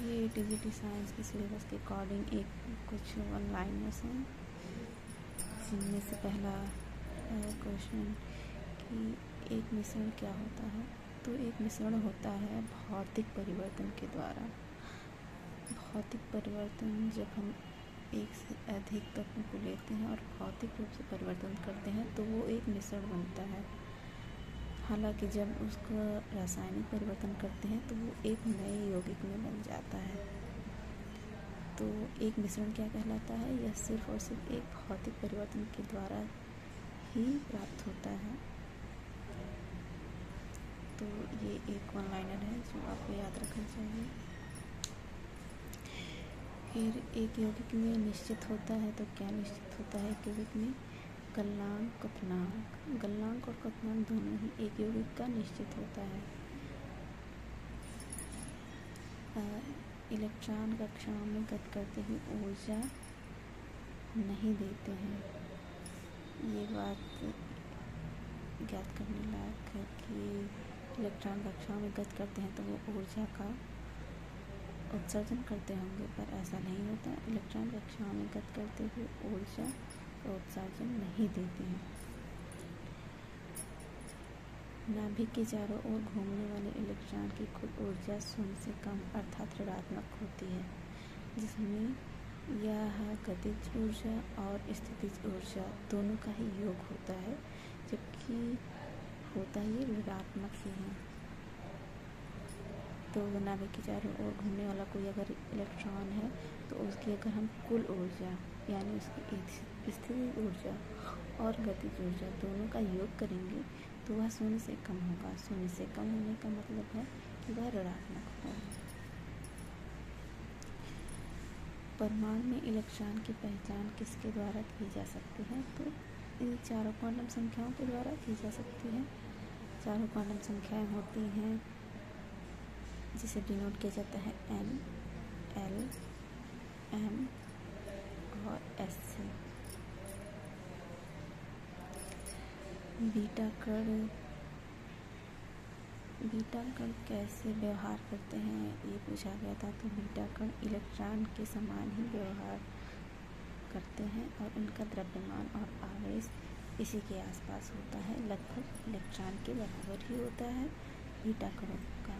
ये TGT science के syllabus के अकॉर्डिंग एक कुछ वन लाइनर्स हैं, जिनमें से पहला क्वेश्चन कि एक मिश्रण क्या होता है। तो एक मिश्रण होता है भौतिक परिवर्तन के द्वारा। भौतिक परिवर्तन जब हम एक से अधिक तत्वों को लेते हैं और भौतिक रूप से परिवर्तन करते हैं तो वो एक मिश्रण बनता है। हालांकि जब उसका रासायनिक परिवर्तन करते हैं तो वो एक नए यौगिक में बन जाता है। तो एक मिश्रण क्या कहलाता है? यह सिर्फ और सिर्फ एक भौतिक परिवर्तन के द्वारा ही प्राप्त होता है। तो ये एक वन लाइनर है जो आपको याद रखना चाहिए। फिर एक यौगिक में निश्चित होता है, तो क्या निश्चित होता है एक यौगिक में? गलनांक, कथनांक। गलनांक और कथनांक दोनों ही एक यौगिक का निश्चित होता है। इलेक्ट्रॉन कक्षाओं में गत करते हुए ऊर्जा नहीं देते हैं। ये बात ज्ञात करने लायक है कि इलेक्ट्रॉन कक्षाओं में गत करते हैं तो वो ऊर्जा का उत्सर्जन करते होंगे, पर ऐसा नहीं होता। इलेक्ट्रॉन कक्षाओं में गत करते हुए ऊर्जा का उत्सर्जन नहीं देते हैं। नाभिक के चारों ओर घूमने वाले इलेक्ट्रॉन की कुल ऊर्जा शून्य से कम अर्थात ऋणात्मक होती है, जिसमें यह गतिज ऊर्जा और स्थितिज ऊर्जा दोनों का ही योग होता है, जबकि होता ये ऋणात्मक ही है। तो नाभिक के चारों ओर घूमने वाला कोई अगर इलेक्ट्रॉन है तो उसकी अगर हम कुल ऊर्जा यानी उसकी स्थितिज ऊर्जा और गतिज ऊर्जा दोनों का योग करेंगे तो वह शून्य से कम होगा। शून्य से कम होने का मतलब है कि वह ऋणात्मक होगा। परमाणु में इलेक्ट्रॉन की पहचान किसके द्वारा की जा सकती है? तो इन चारों क्वांटम संख्याओं के द्वारा की जा सकती है। चारों क्वांटम संख्याएं होती हैं जिसे डिनोट किया जाता है n, l, m और s से। बीटा कण कैसे व्यवहार करते हैं ये पूछा गया था। तो बीटा कण इलेक्ट्रॉन के समान ही व्यवहार करते हैं और उनका द्रव्यमान और आवेश इसी के आसपास होता है, लगभग इलेक्ट्रॉन के बराबर ही होता है बीटा कणों का।